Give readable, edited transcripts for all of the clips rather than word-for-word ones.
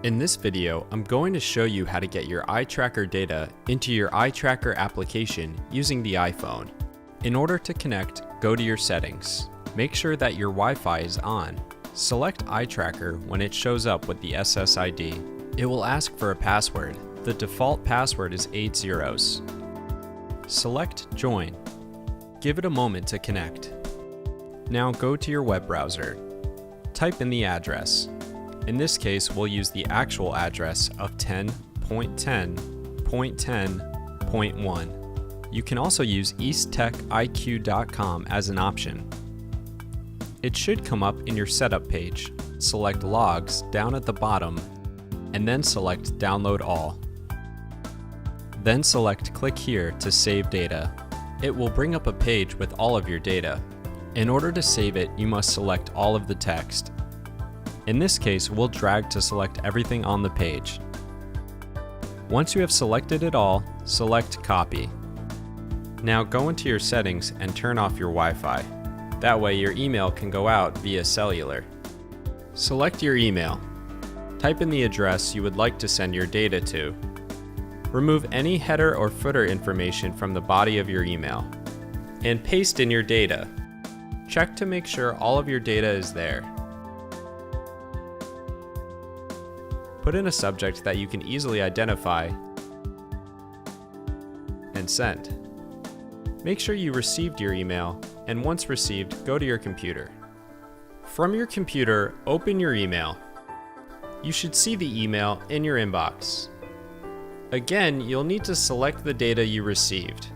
In this video, I'm going to show you how to get your ITracker data into your ITracker application using the iPhone. In order to connect, go to your settings. Make sure that your Wi-Fi is on. Select ITracker when it shows up with the SSID. It will ask for a password. The default password is 8 zeros. Select Join. Give it a moment to connect. Now go to your web browser. Type in the address. In this case, we'll use the actual address of 10.10.10.1. You can also use eastteciq.com as an option. It should come up in your setup page. Select Logs down at the bottom, and then select Download All. Then select Click here to save data. It will bring up a page with all of your data. In order to save it, you must select all of the text. In this case, we'll drag to select everything on the page. Once you have selected it all, select Copy. Now go into your settings and turn off your Wi-Fi. That way your email can go out via cellular. Select your email. Type in the address you would like to send your data to. Remove any header or footer information from the body of your email. And paste in your data. Check to make sure all of your data is there. Put in a subject that you can easily identify and send. Make sure you received your email, and once received, go to your computer. From your computer, open your email. You should see the email in your inbox. Again, you'll need to select the data you received.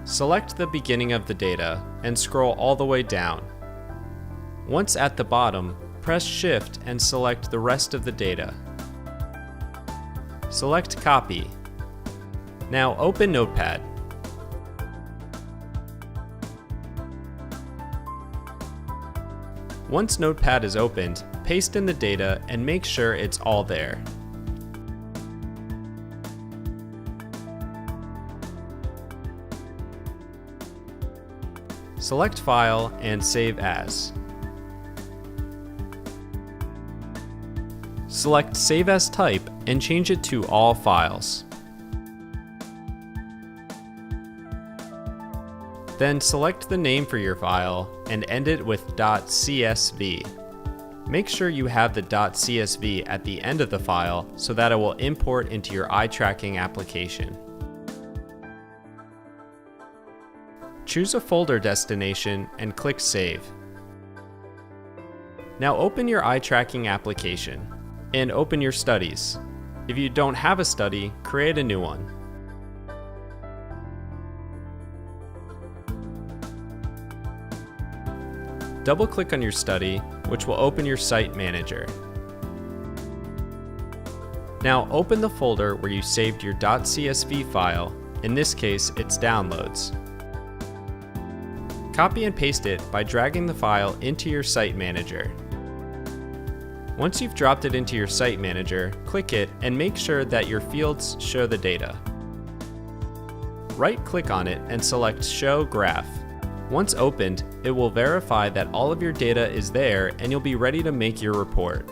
Select the beginning of the data and scroll all the way down. Once at the bottom, press Shift and select the rest of the data. Select Copy. Now open Notepad. Once Notepad is opened, paste in the data and make sure it's all there. Select File and Save As. Select Save As Type and change it to All Files. Then select the name for your file and end it with .csv. Make sure you have the .csv at the end of the file so that it will import into your ITracking application. Choose a folder destination and click Save. Now open your ITracking application and open your studies. If you don't have a study, create a new one. Double-click on your study, which will open your site manager. Now open the folder where you saved your .csv file. In this case, it's Downloads. Copy and paste it by dragging the file into your site manager. Once you've dropped it into your site manager, click it and make sure that your fields show the data. Right-click on it and select Show Graph. Once opened, it will verify that all of your data is there and you'll be ready to make your report.